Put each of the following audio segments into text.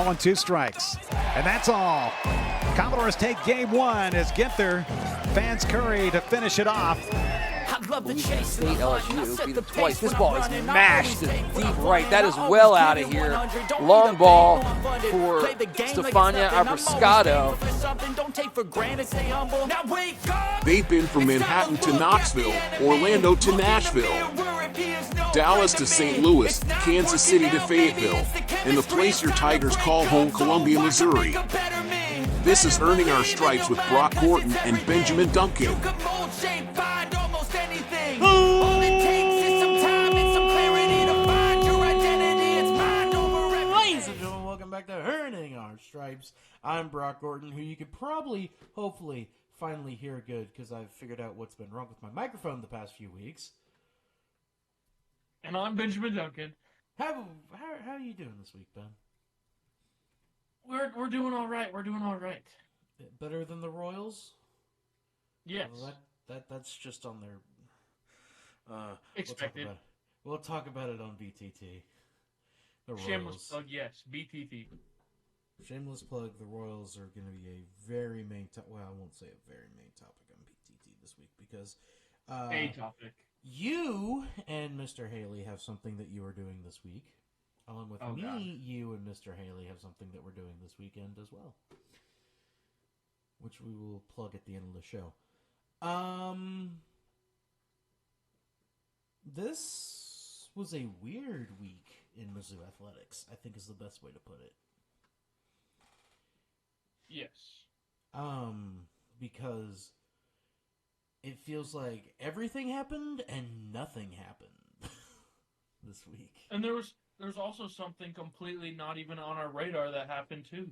Ball and 2 strikes. And that's all. Commodores take game 1 as Ginther fans Curry to finish it off. Louisiana State LSU beat them twice. This ball is mashed to deep right. That is well out of here. Long ball for Stefania Abrascado. They've been from Manhattan to Knoxville, Orlando to Nashville, Dallas to St. Louis, Kansas City to Fayetteville, and the place your Tigers call home, Columbia, Missouri. This is Earning Our Stripes with Brock Horton and Benjamin Duncan. Ladies and gentlemen, welcome back to Earning Our Stripes. I'm Brock Gordon, who you could probably, hopefully, finally hear good because I've figured out what's been wrong with my microphone the past few weeks. And I'm Benjamin Duncan. How are you doing this week, Ben? We're doing all right. We're doing all right. Better than the Royals? Yes. Well, that's just on their. Expected. We'll talk about it on BTT. The Shameless Royals. plug, yes. BTT. Shameless plug. The Royals are going to be a very main well, I won't say a very main topic on BTT this week because A topic. you and Mr. Haley have something that you are doing this week. Along with me, God. you and Mr. Haley have something that we're doing this weekend as well, which we will plug at the end of the show. This was a weird week in Mizzou athletics, I think is the best way to put it. Yes. Because it feels like everything happened and nothing happened this week. And there's also something completely not even on our radar that happened too.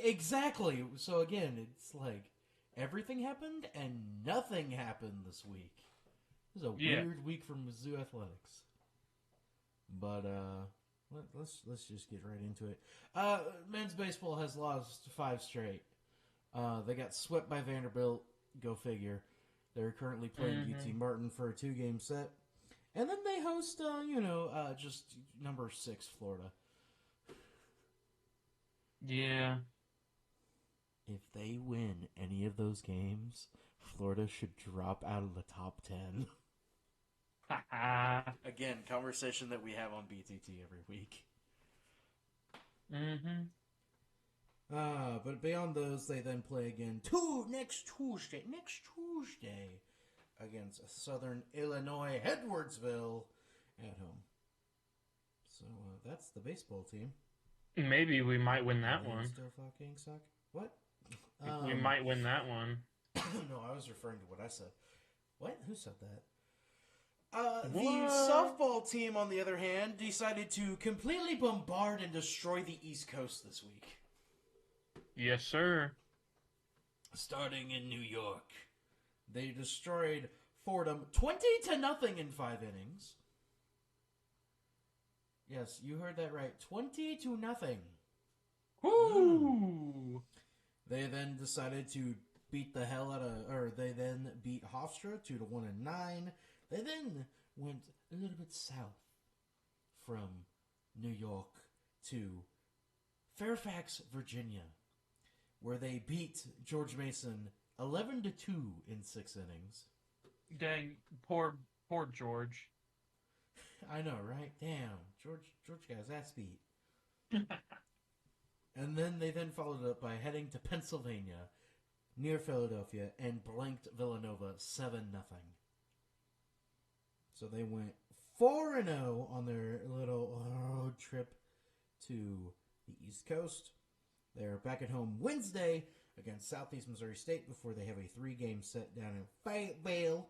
Exactly. So again, it's like everything happened and nothing happened this week. It was a weird week for Mizzou athletics. But let's just get right into it. Men's baseball has lost 5 straight. They got swept by Vanderbilt. Go figure. They're currently playing UT Martin for a 2-game set. And then they host, just number 6 Florida. Yeah. If they win any of those games, Florida should drop out of the top 10. Again, conversation that we have on BTT every week. But beyond those, they then play again next Tuesday against Southern Illinois Edwardsville at home. So that's the baseball team. Maybe we might win that one. Still fucking suck. What? We might win that one. No, I was referring to what I said. What? Who said that? The softball team, on the other hand, decided to completely bombard and destroy the East Coast this week. Yes, sir. Starting in New York. They destroyed Fordham 20-0 in 5 innings. Yes, you heard that right. 20-0. Woo! They then decided to beat the hell out of, they then beat Hofstra 2-1 in 9. They then went a little bit south from New York to Fairfax, Virginia, where they beat George Mason 11-2 in 6 innings. Dang, poor George. I know, right? Damn, George got his ass beat. And then they then followed up by heading to Pennsylvania, near Philadelphia, and blanked Villanova 7-0. So they went 4-0 on their little road trip to the East Coast. They're back at home Wednesday against Southeast Missouri State before they have a 3-game set down in Fayetteville,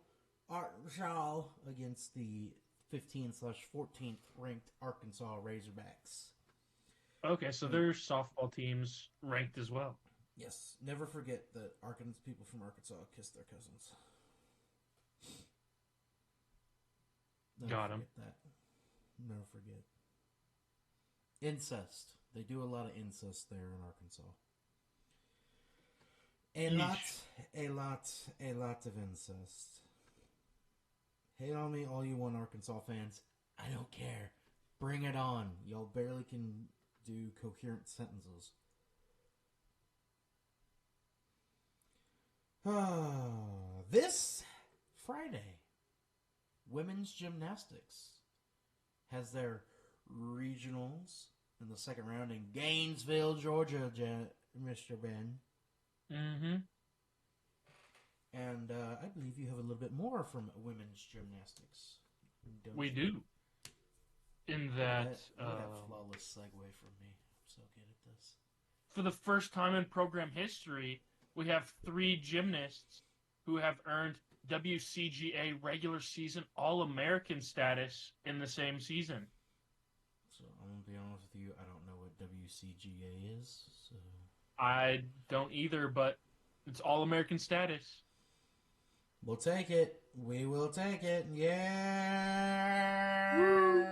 Arkansas, against the 15/14th ranked Arkansas Razorbacks. Okay, so their softball team's ranked as well. Yes, never forget that people from Arkansas kiss their cousins. Got him. Never forget. Incest. They do a lot of incest there in Arkansas. A lot of incest. Hate on me, all you want Arkansas fans. I don't care. Bring it on. Y'all barely can do coherent sentences. This Friday, women's gymnastics has their regionals in the second round in Gainesville, Georgia, Mr. Ben. Mm-hmm. And I believe you have a little bit more from women's gymnastics. We do. In that... What a flawless segue from me. I'm so good at this. For the first time in program history, we have 3 gymnasts who have earned WCGA regular season All-American status in the same season. So I'm going to be honest with you, I don't know what WCGA is. So I don't either, but it's All-American status. we'll take it. We will take it. Yeah. Woo.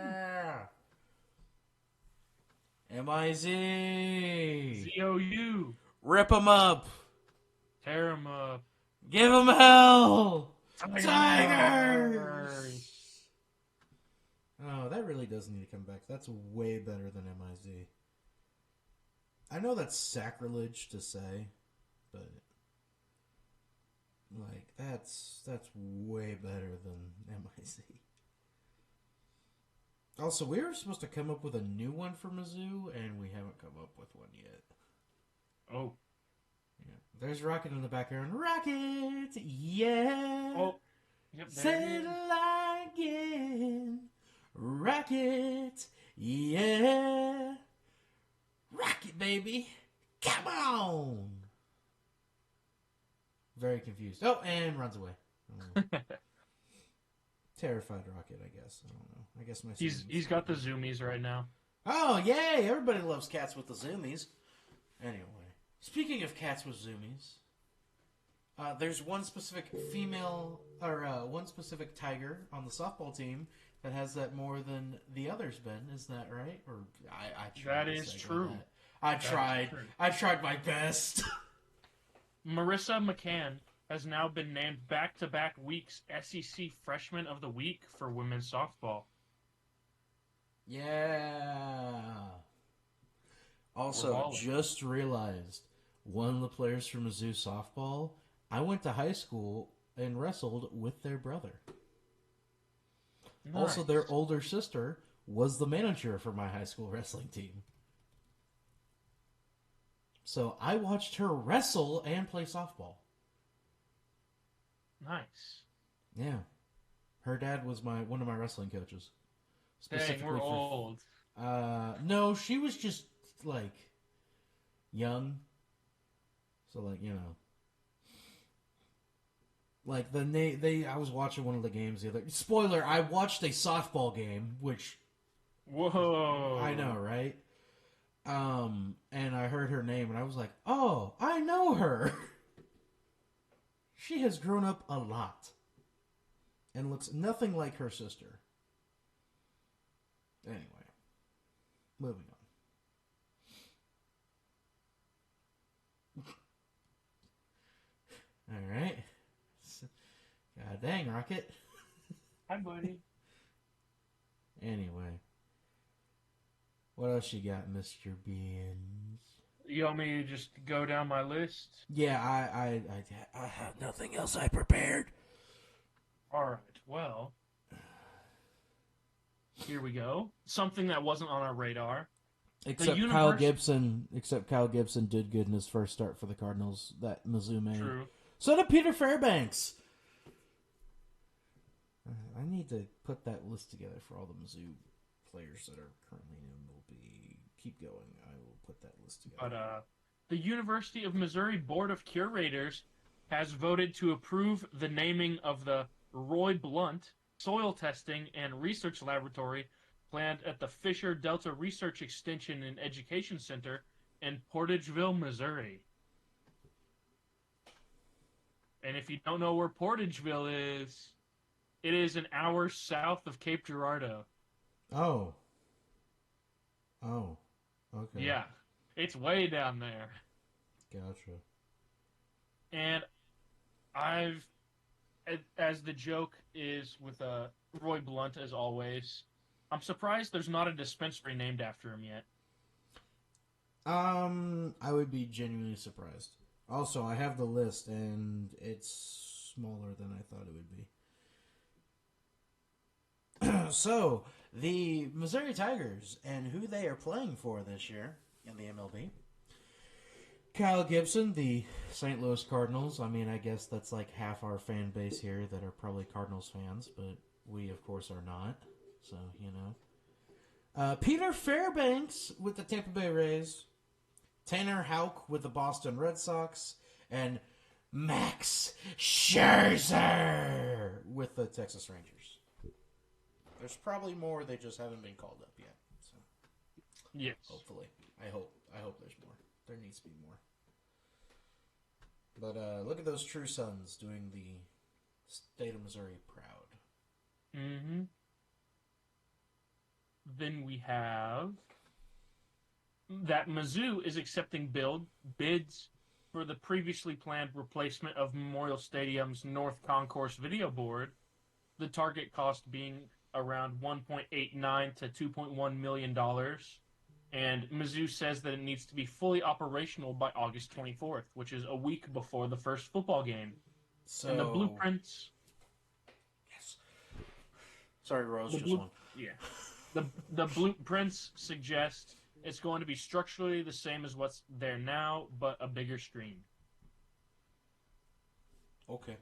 MIZ. ZOU. Rip them up. Tear 'em up. Give them hell. Tigers. Oh, that really does need to come back. That's way better than MIZ. I know that's sacrilege to say, but like that's way better than MIZ. Also, we were supposed to come up with a new one for Mizzou, and we haven't come up with one yet. Oh. Yeah. There's Rocket in the background. Rocket! Yeah! Oh. Yep, there Say it it is. again. Rocket! Yeah! Rocket, baby! Come on! Very confused. Oh, and runs away. Terrified Rocket, I guess. I don't know. I guess my He's got the zoomies right now. Oh, yay! Everybody loves cats with the zoomies. Anyway, speaking of cats with zoomies, there's one specific female, or one specific tiger on the softball team that has that more than the others, Ben. Is that right? Or I tried That to is segue true. that. I tried. true. I tried my best. Marissa McCann has now been named back-to-back weeks SEC Freshman of the Week for women's softball. Yeah. We're Also, balling. just realized one of the players from Mizzou softball, I went to high school and wrestled with their brother. Also, Nice. their older sister was the manager for my high school wrestling team. So I watched her wrestle and play softball. Nice. Yeah. Her dad was one of my wrestling coaches. Dang, we're old. No, she was just like young. So like, you know. Like I was watching one of the games the other. Spoiler, I watched a softball game, which Whoa. I know, right? And I heard her name and I was like, "Oh, I know her." She has grown up a lot and looks nothing like her sister. Anyway, moving on. All right. God dang, Rocket. Hi, buddy. Anyway. What else you got, Mr. Beans? You want me to just go down my list? Yeah, I have nothing else I prepared. All right. Well, here we go. Something that wasn't on our radar. Except Kyle Gibson did good in his first start for the Cardinals that Mizzou made. True. So did Peter Fairbanks. I need to put that list together for all the Mizzou players that are currently in. Keep going. I will put that list together. But the University of Missouri Board of Curators has voted to approve the naming of the Roy Blunt Soil Testing and Research Laboratory planned at the Fisher Delta Research Extension and Education Center in Portageville, Missouri. And if you don't know where Portageville is, it is an hour south of Cape Girardeau. Oh. Okay. Yeah, it's way down there. Gotcha. And as the joke is with Roy Blunt, as always, I'm surprised there's not a dispensary named after him yet. I would be genuinely surprised. Also, I have the list, and it's smaller than I thought it would be. So, the Missouri Tigers and who they are playing for this year in the MLB. Kyle Gibson, the St. Louis Cardinals. I mean, I guess that's like half our fan base here that are probably Cardinals fans, but we, of course, are not. So, you know. Peter Fairbanks with the Tampa Bay Rays. Tanner Houck with the Boston Red Sox. And Max Scherzer with the Texas Rangers. There's probably more. They just haven't been called up yet. So, yes. hopefully. I hope there's more. There needs to be more. But look at those true sons doing the state of Missouri proud. Mm-hmm. Then we have that Mizzou is accepting bids for the previously planned replacement of Memorial Stadium's North Concourse video board, the target cost being around $1.89 to $2.1 million. And Mizzou says that it needs to be fully operational by August 24th, which is a week before the first football game. So, and the blueprints... Yes. Sorry, Rose, just one. Yeah. The blueprints suggest it's going to be structurally the same as what's there now, but a bigger screen. Okay.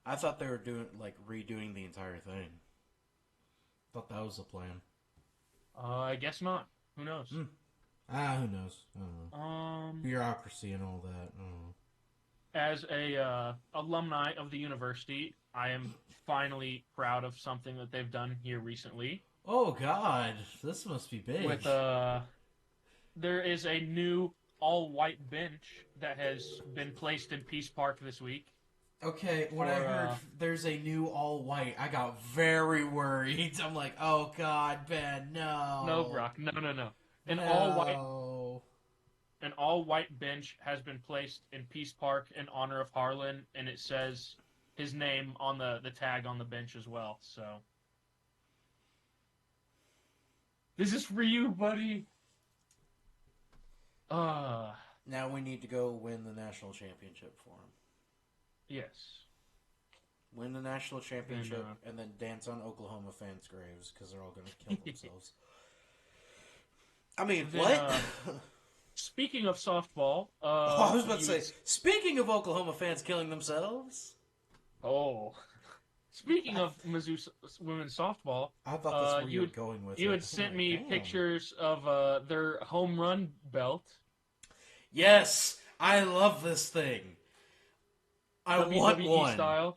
I thought they were redoing the entire thing. Thought that was the plan. I guess not. Who knows? Who knows? I don't know. Bureaucracy and all that. I don't know. As a alumni of the university, I am finally proud of something that they've done here recently. Oh God, this must be big. With there is a new all-white bench that has been placed in Peace Park this week. Okay, when I heard there's a new all-white, I got very worried. I'm like, oh God, Ben, no. No, Brock, no. An all-white bench has been placed in Peace Park in honor of Harlan, and it says his name on the tag on the bench as well. So this is for you, buddy. Now we need to go win the national championship for him. Yes. Win the national championship and then dance on Oklahoma fans' graves because they're all going to kill themselves. I mean, what? Speaking of softball... I was about to say, speaking of Oklahoma fans killing themselves... Oh. Speaking of Mizzou women's softball... I thought that's where you were going with it. You had sent me pictures of their home run belt. Yes! I love this thing. I want one. Style.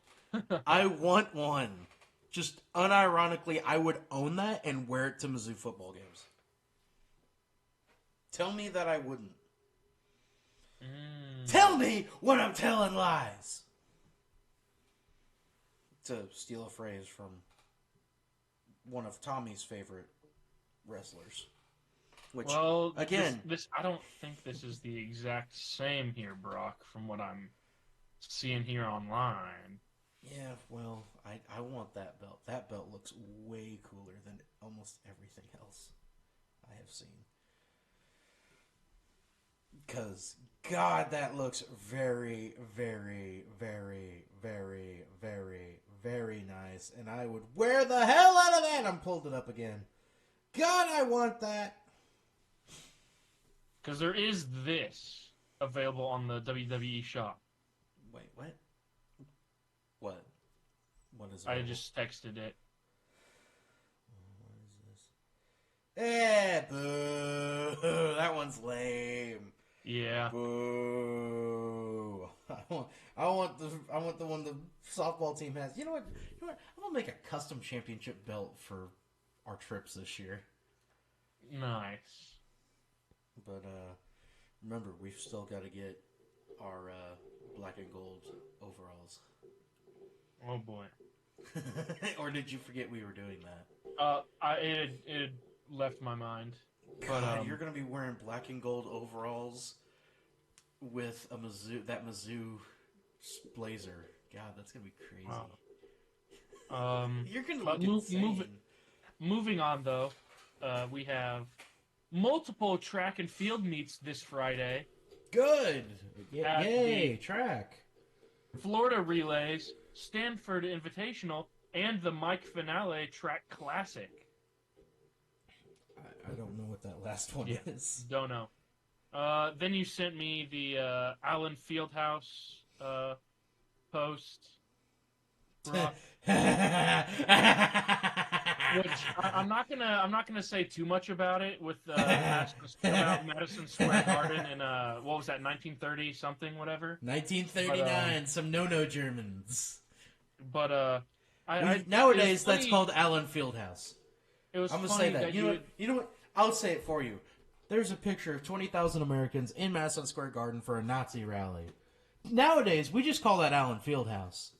I want one. Just unironically, I would own that and wear it to Mizzou football games. Tell me that I wouldn't. Tell me when I'm telling lies. To steal a phrase from one of Tommy's favorite wrestlers. Which, again... This I don't think this is the exact same here, Brock, from what I'm seeing here online. Yeah, well, I want that belt. That belt looks way cooler than almost everything else I have seen. Because, God, that looks very, very, very, very, very, very nice. And I would wear the hell out of that. I'm pulled it up again. God, I want that. Because there is this available on the WWE shop. Wait, what? What? What is it? I just texted it. What is this? Boo! That one's lame. Yeah. Boo! I want the one the softball team has. You know what? I'm gonna make a custom championship belt for our trips this year. Nice. But remember, we've still got to get our black and gold overalls. Oh boy. Or did you forget we were doing that? It had left my mind. God, But you're gonna be wearing black and gold overalls with a Mizzou blazer. God, that's gonna be crazy. Wow. You're gonna look insane. Moving on though, we have multiple track and field meets this Friday. Good. At Yay, track. Florida Relays, Stanford Invitational, and the Mike Finale Track Classic. I don't know what that last one is. Don't know. Then you sent me the Allen Fieldhouse post. Brock, which I'm not gonna say too much about it with about Madison Square Garden in what was that 1930 something whatever 1939. Some no Germans. But nowadays that's called Allen Fieldhouse. It was. I'm gonna funny say that. You know what? I'll say it for you. There's a picture of 20,000 Americans in Madison Square Garden for a Nazi rally. Nowadays, we just call that Allen Fieldhouse.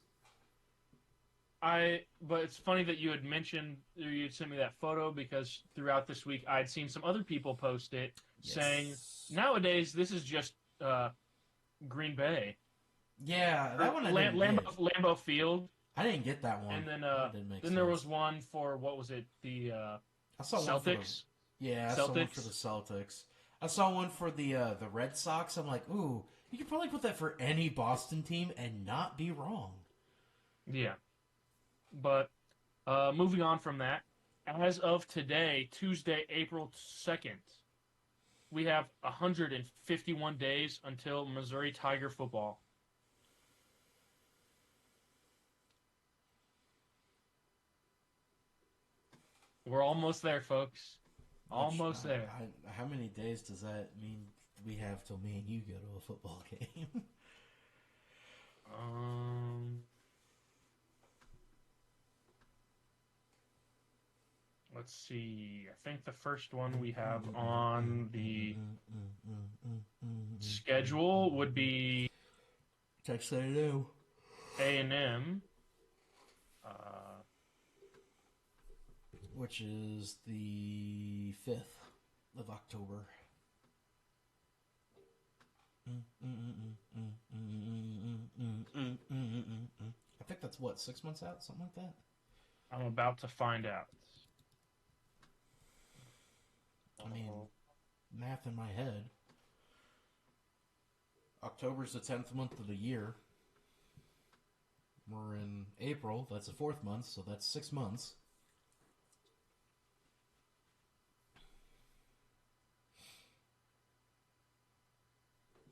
But it's funny that you had mentioned, or you sent me that photo, because throughout this week I'd seen some other people post it saying, nowadays this is just Green Bay. Yeah, that one I didn't get. Lambeau Field. I didn't get that one. And then there was one for, what was it, the I saw Celtics? I saw one for the Celtics. I saw one for the Red Sox. I'm like, ooh, you could probably put that for any Boston team and not be wrong. Yeah. But moving on from that, as of today, Tuesday, April 2nd, we have 151 days until Missouri Tiger football. We're almost there, folks. Almost there. How many days does that mean we have till me and you go to a football game? Let's see. I think the first one we have on the schedule would be Texas A&M. A&M. Which is the 5th of October. I think that's what, 6 months out? Something like that? I'm about to find out. I mean, math in my head. October's the 10th month of the year. We're in April. That's the 4th month, so that's 6 months.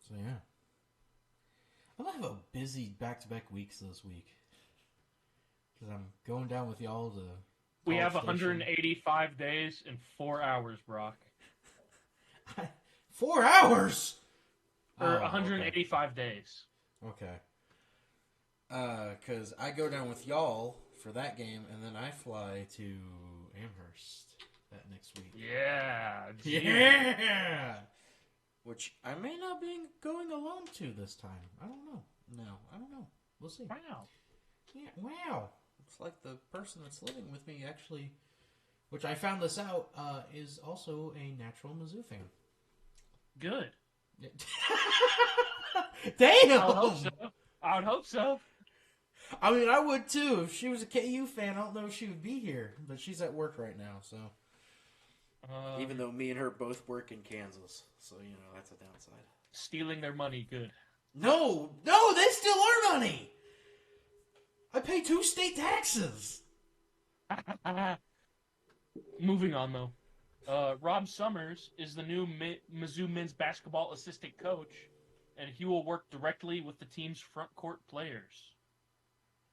So, yeah. I'm going to have a busy back-to-back weeks this week. Because I'm going down with y'all to... We have 185 days and 4 hours, Brock. 4 hours? Or 185 days. Okay. Because I go down with y'all for that game, and then I fly to Amherst that next week. Yeah. Yeah! Which I may not be going alone to this time. I don't know. No, I don't know. We'll see. Wow. Yeah, wow. Looks like the person that's living with me actually, which I found this out, is also a natural Mizzou fan. Good. Damn! I would hope so. I mean, I would too. If she was a KU fan, I don't know if she would be here. But she's at work right now, so. Even though me and her both work in Kansas. So, you know, that's a downside. Stealing their money, good. No, they steal our money! I pay 2 state taxes! Moving on, though. Rob Summers is the new Mizzou men's basketball assistant coach, and he will work directly with the team's front court players.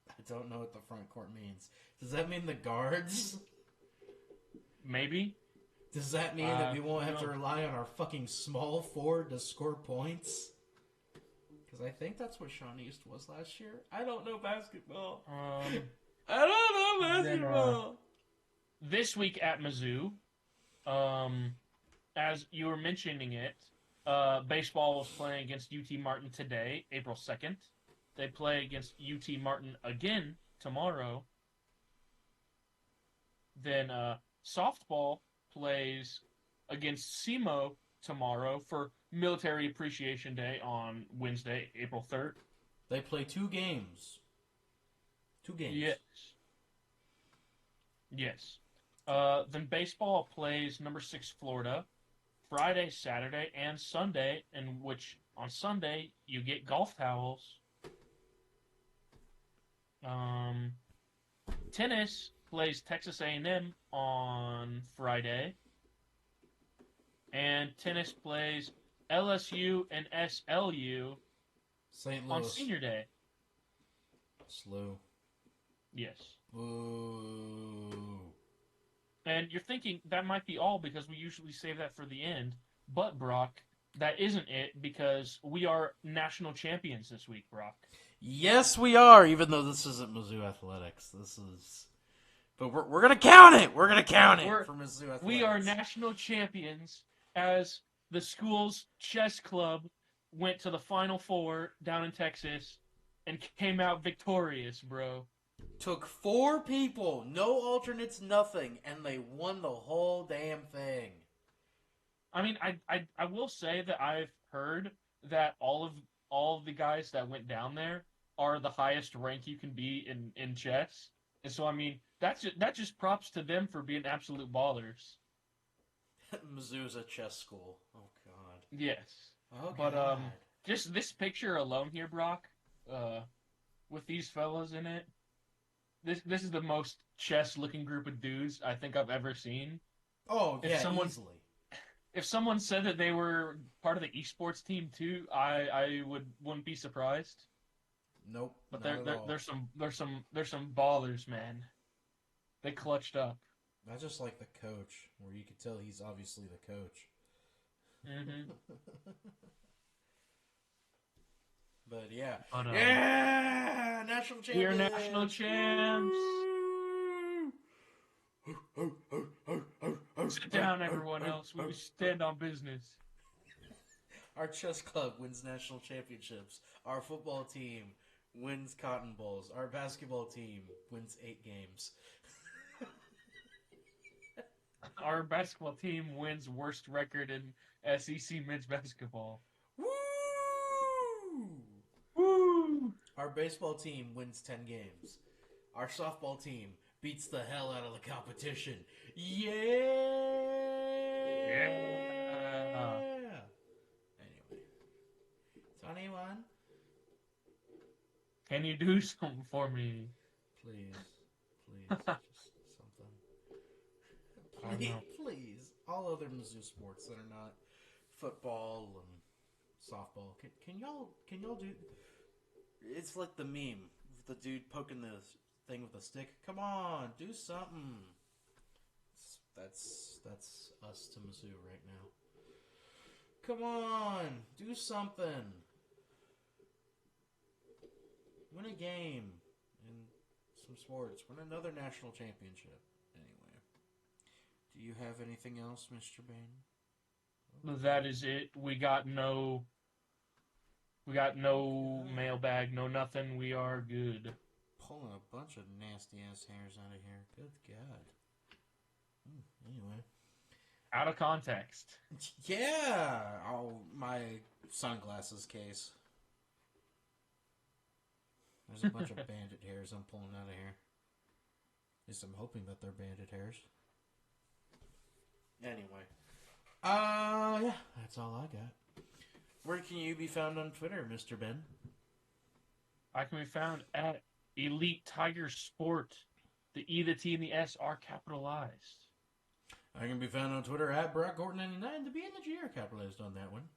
I don't know what the front court means. Does that mean the guards? Maybe. Does that mean that we won't have to rely on our fucking small forward to score points? Because I think that's what Sean East was last year. I don't know basketball. I don't know basketball. This week at Mizzou, as you were mentioning it, baseball was playing against UT Martin today, April 2nd. They play against UT Martin again tomorrow. Then softball plays against SEMO tomorrow for Military Appreciation Day on Wednesday, April 3rd. They play 2 games. 2 games. Yes. Then baseball plays number 6 Florida Friday, Saturday, and Sunday, in which on Sunday you get golf towels. Tennis plays Texas A&M on Friday, and tennis plays LSU and SLU St. on Louis. Senior Day. Slow. Yes. Boo. And you're thinking that might be all because we usually save that for the end. But, Brock, that isn't it because we are national champions this week, Brock. Yes, we are, even though this isn't Mizzou Athletics. This is... But we're going to count it. We're going to count it for Mizzou Athletics. We are national champions as the school's chess club went to the Final Four down in Texas and came out victorious, bro. Took 4 people, no alternates, nothing, and they won the whole damn thing. I mean, I will say that I've heard that all of the guys that went down there are the highest rank you can be in chess. And so, I mean, that just props to them for being absolute ballers. Mizzou's a chess school. Oh, God. Yes. Oh, But, God. just this picture alone here, Brock, with these fellas in it, this is the most chess-looking group of dudes I think I've ever seen. Oh, yeah, easily. If someone said that they were part of the esports team too, I wouldn't be surprised. Nope. But not there's some ballers, man. They clutched up. I just like the coach, where you could tell he's obviously the coach. Mm-hmm. But yeah. But, yeah! National champions! We are national champs! Sit down, everyone else. We stand on business. Our chess club wins national championships. Our football team wins Cotton Bowls. Our basketball team wins 8 games. Our basketball team wins worst record in SEC men's basketball. Woo! Woo! Our baseball team wins 10 games. Our softball team beats the hell out of the competition. Yeah! Anyway. 21. Can you do something for me? Please. Just something. I know. Please. All other Mizzou sports that are not football and softball. Can y'all do... It's like the meme. The dude poking the thing with a stick. Come on, do something. That's us to Mizzou right now. Come on, do something. Win a game in some sports. Win another national championship. Anyway, do you have anything else, Mr. Bain? That is it. We got no mailbag, no nothing. We are good. Pulling a bunch of nasty ass hairs out of here. Good God. Anyway. Out of context. Yeah. Oh, my sunglasses case. There's a bunch of bandit hairs I'm pulling out of here. At least I'm hoping that they're bandit hairs. Anyway. Yeah. That's all I got. Where can you be found on Twitter, Mr. Ben? I can be found at EliteTigerSport. The E, the T, and the S are capitalized. I can be found on Twitter at BrockGordon99. The B and the G are capitalized on that one.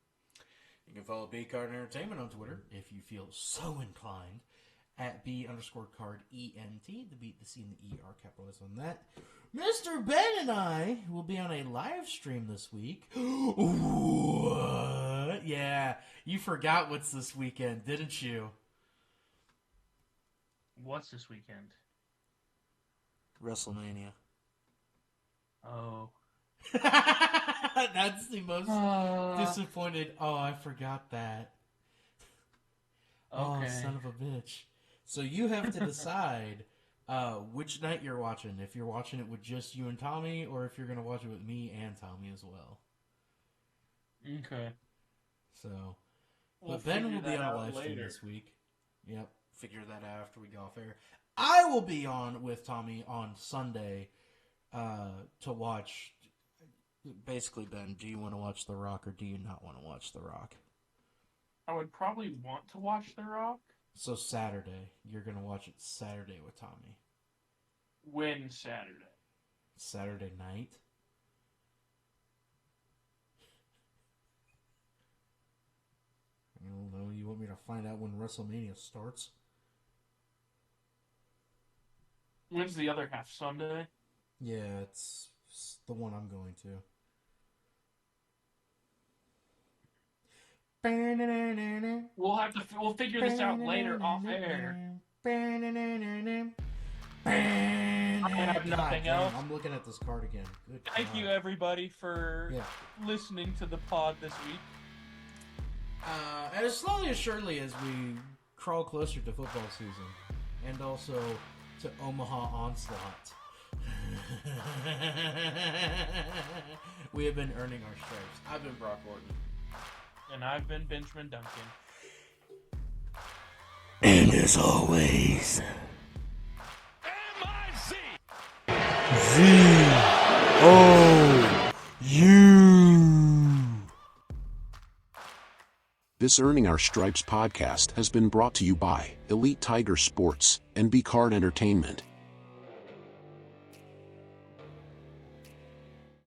You can follow B Card Entertainment on Twitter if you feel so inclined. At B_card_ENT. The B, the C, and the E are capitalized on that. Mr. Ben and I will be on a live stream this week. What? Yeah, you forgot what's this weekend, didn't you? What's this weekend? WrestleMania. Oh. That's the most disappointed. Oh, I forgot that. Okay. Oh, son of a bitch. So you have to decide which night you're watching. If you're watching it with just you and Tommy, or if you're going to watch it with me and Tommy as well. Okay. So, We'll but Ben figure will be that on a out live stream later. this week. Yep, figure that out after we go off air. I will be on with Tommy on Sunday to watch Basically, Ben, do you want to watch The Rock or do you not want to watch The Rock? I would probably want to watch The Rock. So Saturday, you're going to watch it Saturday with Tommy. When Saturday? Saturday night? I don't know. You want me to find out when WrestleMania starts? When's the other half? Sunday? Yeah, it's the one I'm going to. We'll figure this out later off air. I have nothing else. I'm looking at this card again. Good Thank God. you, everybody, for listening to the pod this week. As slowly as surely as we crawl closer to football season, and also to Omaha Onslaught, we have been earning our stripes. I've been Brock Orton. And I've been Benjamin Duncan. And as always, Z-O-U. This Earning Our Stripes podcast has been brought to you by Elite Tiger Sports and B Card Entertainment.